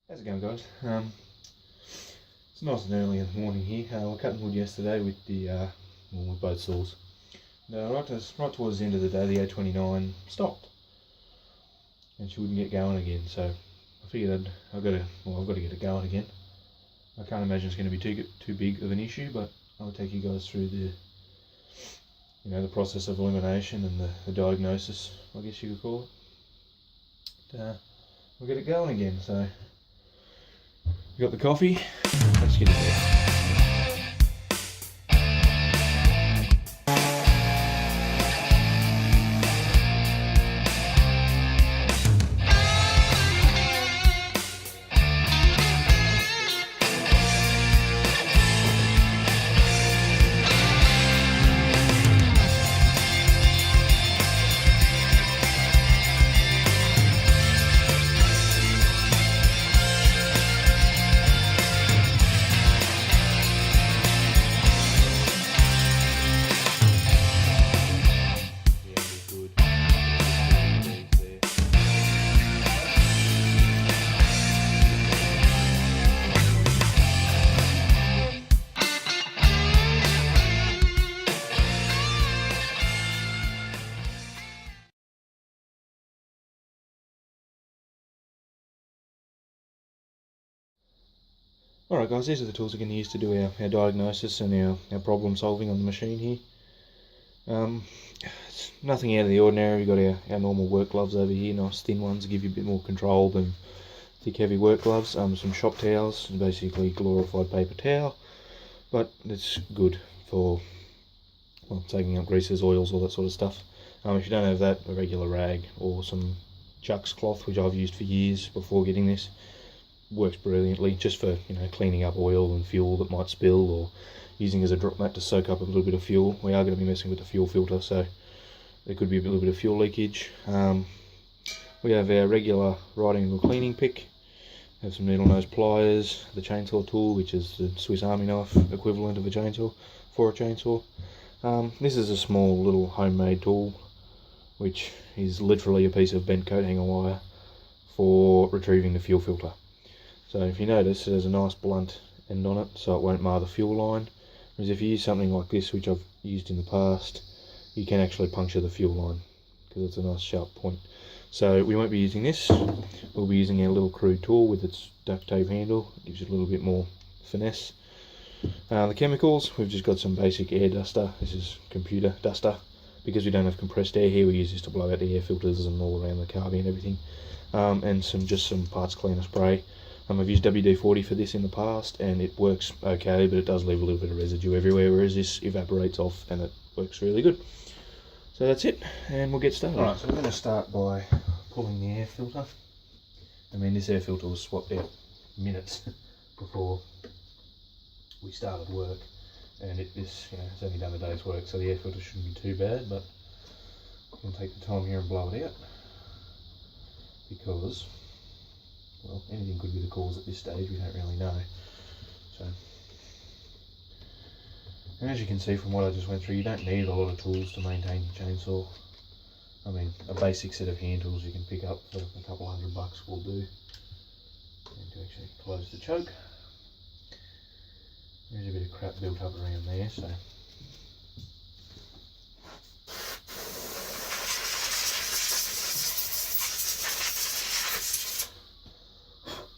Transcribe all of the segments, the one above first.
How's it going, guys? It's nice and early in the morning here. We're cutting wood yesterday with with both saws. Right towards the end of the day, the 029 stopped, and she wouldn't get going again. So I figured I've got to get it going again. I can't imagine it's going to be too big of an issue, but I'll take you guys through the process of elimination and the diagnosis, I guess you could call it. We'll get it going again. So. We got the coffee, let's get it there. Alright guys, these are the tools we're going to use to do our diagnosis and our problem solving on the machine here. It's nothing out of the ordinary. We've got our normal work gloves over here, nice thin ones to give you a bit more control than thick heavy work gloves. Some shop towels, basically glorified paper towel, but it's good for taking up greases, oils, all that sort of stuff. If you don't have that, a regular rag or some Chuck's cloth, which I've used for years before getting this, works brilliantly, just for cleaning up oil and fuel that might spill, or using as a drop mat to soak up a little bit of fuel. We are going to be messing with the fuel filter, so there could be a little bit of fuel leakage. We have our regular right angle cleaning pick, have some needle nose pliers, the chainsaw tool, which is the Swiss Army knife equivalent of a chainsaw for a chainsaw. This is a small little homemade tool, which is literally a piece of bent coat hanger wire for retrieving the fuel filter. So if you notice, it has a nice blunt end on it, so it won't mar the fuel line. Whereas if you use something like this, which I've used in the past, you can actually puncture the fuel line, because it's a nice sharp point. So we won't be using this. We'll be using our little crude tool with its duct tape handle. It gives you a little bit more finesse. The chemicals, we've just got some basic air duster. This is computer duster. Because we don't have compressed air here, we use this to blow out the air filters and all around the carby and everything. And some parts cleaner spray. I've used WD-40 for this in the past, and it works okay, but it does leave a little bit of residue everywhere, whereas this evaporates off and it works really good. So that's it, and we'll get started. Alright, so we're going to start by pulling the air filter. I mean, this air filter was swapped out minutes before we started work, and it's only done a day's work, so the air filter shouldn't be too bad, but we'll take the time here and blow it out, because well, anything could be the cause at this stage, we don't really know. So, and as you can see from what I just went through, you don't need a lot of tools to maintain your chainsaw. I mean, a basic set of hand tools you can pick up for a couple $100 will do. And to actually close the choke, there's a bit of crap built up around there, so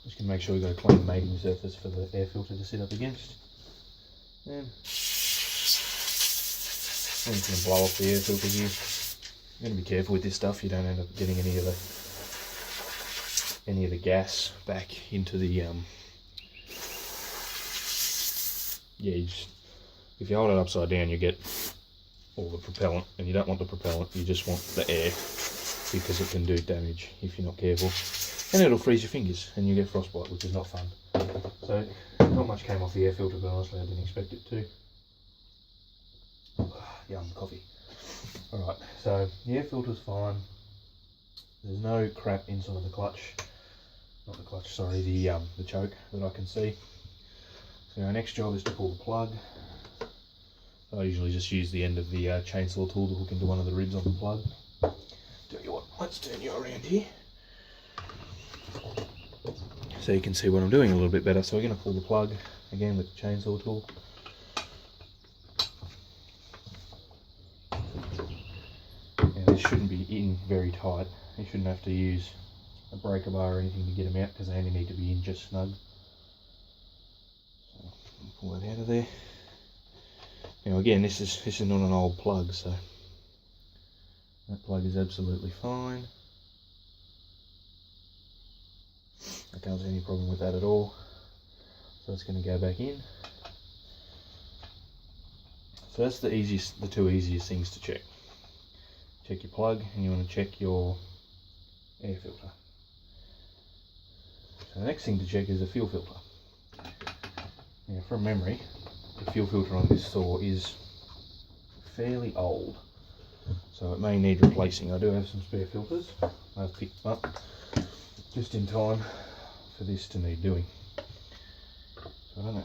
just going to make sure we've got a clean mating surface for the air filter to sit up against. And I'm just going to blow off the air filter here. You're going to be careful with this stuff, you don't end up getting any of the gas back into the if you hold it upside down, you get all the propellant, and you don't want the propellant, you just want the air, because it can do damage if you're not careful. And it'll freeze your fingers and you get frostbite, which is not fun. So not much came off the air filter, but honestly I didn't expect it to. Yum, coffee. Alright, so the air filter's fine. There's no crap inside the clutch. Not the clutch, sorry, the choke that I can see. So our next job is to pull the plug. I usually just use the end of the chainsaw tool to hook into one of the ribs on the plug. Tell you what, let's turn you around here. so you can see what I'm doing a little bit better. So we're going to pull the plug again with the chainsaw tool. Now this shouldn't be in very tight. You shouldn't have to use a breaker bar or anything to get them out, because they only need to be in just snug. So pull that out of there. Now again, this is not an old plug, so that plug is absolutely fine. I can't see any problem with that at all. So it's going to go back in. So that's the two easiest things to check. Check your plug, and you want to check your air filter. So the next thing to check is the fuel filter. Now from memory, the fuel filter on this saw is fairly old, so it may need replacing. I do have some spare filters. I've picked them up just in time for this to need doing. So I don't know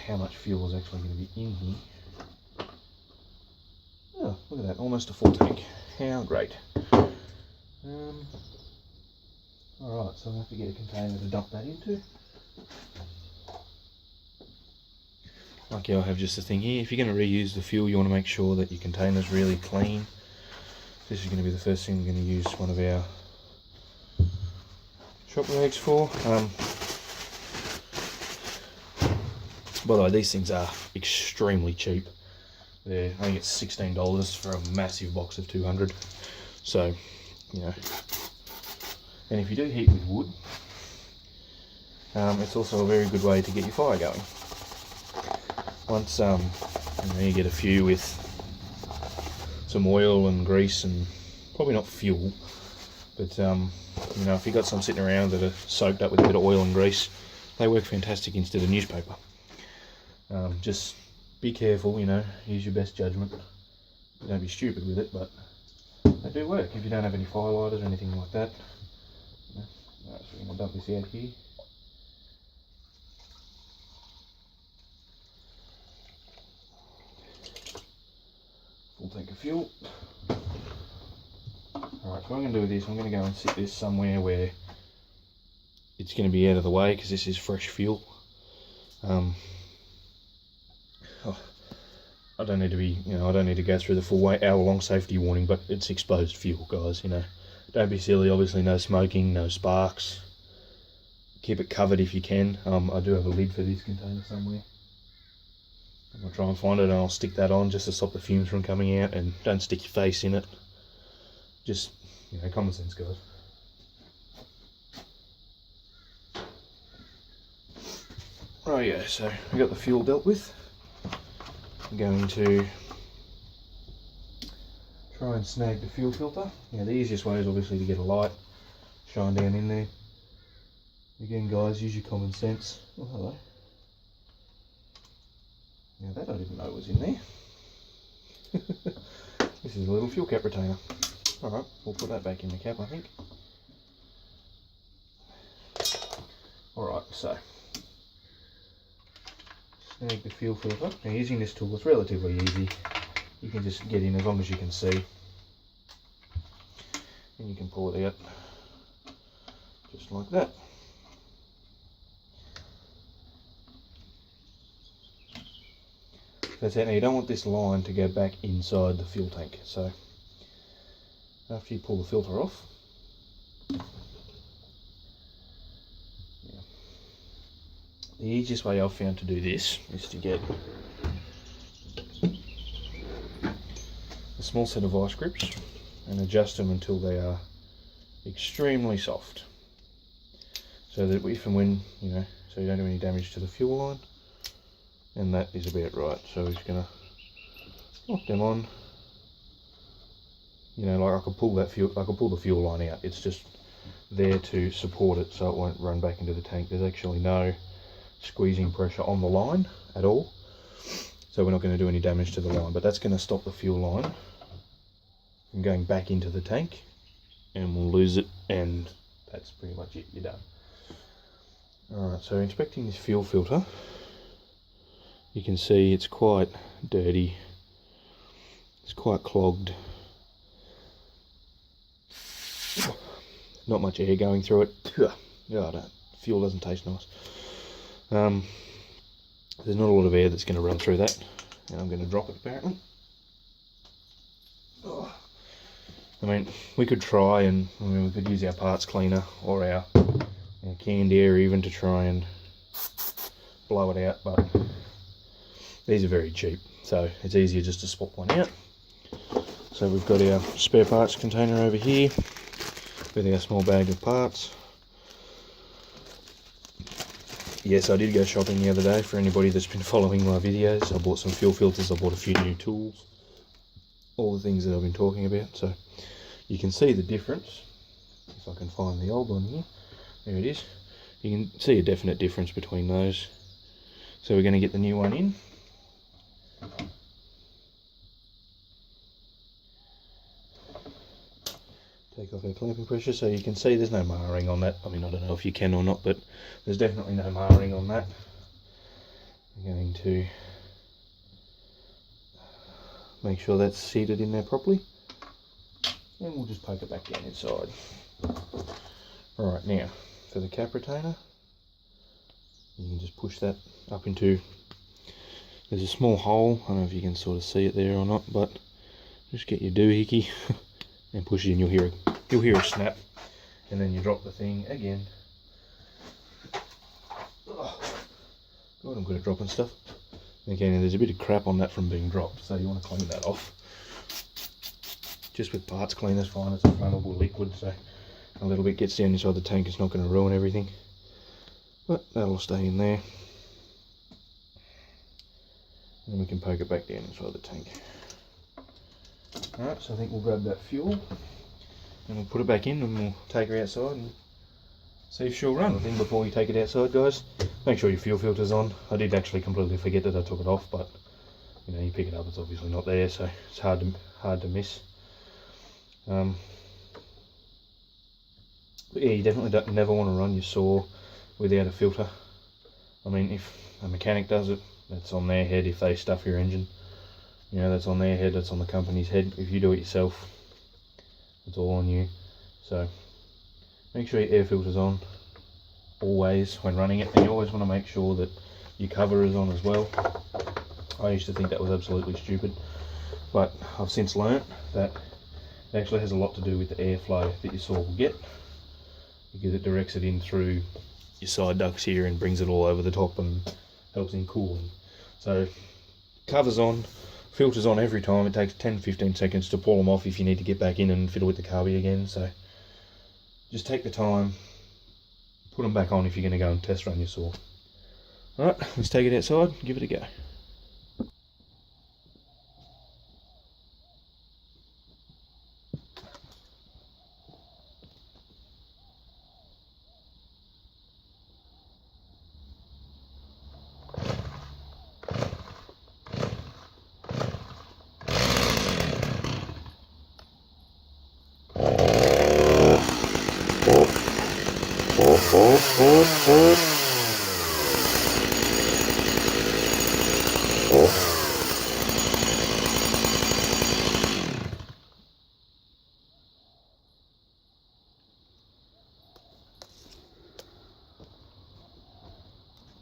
how much fuel is actually going to be in here. Oh, look at that, almost a full tank. How great. Alright, so I'll have to get a container to dump that into. Lucky I have just a thing here. If you're going to reuse the fuel, you want to make sure that your container's really clean. This is going to be the first thing we're going to use one of our shop rags for. By the way, these things are extremely cheap. I think it's $16 for a massive box of 200. So, you know, and if you do heat with wood, it's also a very good way to get your fire going. Once you get a few with some oil and grease, and probably not fuel, but if you got some sitting around that are soaked up with a bit of oil and grease, they work fantastic instead of newspaper. Just be careful, use your best judgment. Don't be stupid with it, but they do work if you don't have any firelighters or anything like that. Alright, so we're going to dump this out here. Full tank of fuel. Alright, so what I'm going to do with this, I'm going to go and sit this somewhere where it's going to be out of the way, because this is fresh fuel. I don't need to be, I don't need to go through the full hour-long safety warning, but it's exposed fuel, guys. Don't be silly. Obviously, no smoking, no sparks. Keep it covered if you can. I do have a lid for this container somewhere. I'll try and find it, and I'll stick that on just to stop the fumes from coming out. And don't stick your face in it. Just, common sense, guys. Right, yeah. So we got the fuel dealt with. I'm going to try and snag the fuel filter. Now the easiest way is obviously to get a light, shine down in there. Again, guys, use your common sense. Oh, hello. Now that I didn't know was in there. This is a little fuel cap retainer. Alright, we'll put that back in the cap, I think. Alright, so snag the fuel filter. Now using this tool is relatively easy. You can just get in as long as you can see, and you can pull it out just like that. That's it. Now you don't want this line to go back inside the fuel tank, so after you pull the filter off, the easiest way I've found to do this is to get a small set of vice grips and adjust them until they are extremely soft, so that if and when, so you don't do any damage to the fuel line. And that is about right. So we're just going to lock them on. Like I could pull the fuel line out. It's just there to support it so it won't run back into the tank. There's actually no squeezing pressure on the line at all, so we're not going to do any damage to the line, but that's going to stop the fuel line from going back into the tank, and we'll lose it, and that's pretty much it. You're done. Alright, so inspecting this fuel filter, you can see it's quite dirty, it's quite clogged, not much air going through it. God, it fuel doesn't taste nice. There's not a lot of air that's going to run through that, and I'm going to drop it apparently. Oh. I mean, we could try and we could use our parts cleaner or our canned air even to try and blow it out, but these are very cheap, so it's easier just to swap one out. So we've got our spare parts container over here with our small bag of parts. Yes, I did go shopping the other day. For anybody that's been following my videos, I bought some fuel filters, I bought a few new tools, all the things that I've been talking about. So you can see the difference. If I can find the old one here, there it is. You can see a definite difference between those. So we're going to get the new one in. Take off our clamping pressure, so you can see there's no marring on that. I mean, I don't know if you can or not, but there's definitely no marring on that. I'm going to make sure that's seated in there properly, and we'll just poke it back down inside. Alright, now for the cap retainer, you can just push that up into, there's a small hole, I don't know if you can sort of see it there or not, but just get your doohickey and push it in. You'll hear a snap, and then you drop the thing again. Oh, God, I'm good at dropping stuff. Okay, now there's a bit of crap on that from being dropped, so you want to clean that off. Just with parts cleaners, fine, it's a flammable liquid, so a little bit gets down inside the tank, it's not going to ruin everything. But that'll stay in there. And then we can poke it back down inside the tank. Alright, so I think we'll grab that fuel and we'll put it back in, and we'll take her outside and see if she'll run. I think before you take it outside, guys, make sure your fuel filter's on. I did actually completely forget that I took it off, but you know, you pick it up, it's obviously not there, so it's hard to miss. But yeah, you definitely never want to run your saw without a filter. I mean, if a mechanic does it, that's on their head. If they stuff your engine, you know, that's on their head, that's on the company's head. If you do it yourself, it's all on you. So make sure your air filter's on always when running it, and you always want to make sure that your cover is on as well. I used to think that was absolutely stupid, but I've since learnt that it actually has a lot to do with the airflow that your saw will get, because it directs it in through your side ducts here and brings it all over the top and helps in cooling. So cover's on, filter's on every time. It takes 10-15 seconds to pull them off if you need to get back in and fiddle with the carby again. So just take the time, put them back on if you're going to go and test run your saw. Alright, let's take it outside and give it a go.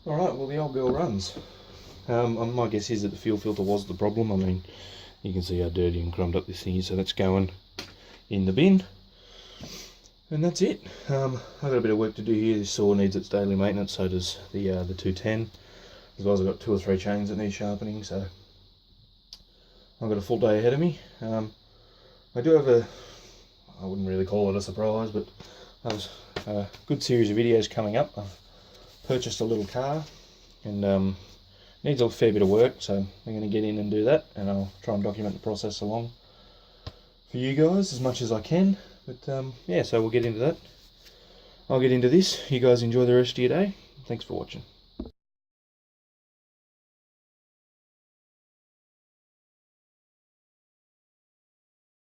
Alright, well, the old girl runs. My guess is that the fuel filter was the problem. I mean, you can see how dirty and crumbed up this thing is, so that's going in the bin. And that's it. I've got a bit of work to do here. This saw needs its daily maintenance, so does the 210. As well as I've got 2 or 3 chains that need sharpening, so I've got a full day ahead of me. I do have I wouldn't really call it a surprise, but there's a good series of videos coming up. I've purchased a little car, and needs a fair bit of work, so I'm going to get in and do that, and I'll try and document the process along for you guys as much as I can. But yeah, so we'll get into that. I'll get into this. You guys enjoy the rest of your day. Thanks for watching.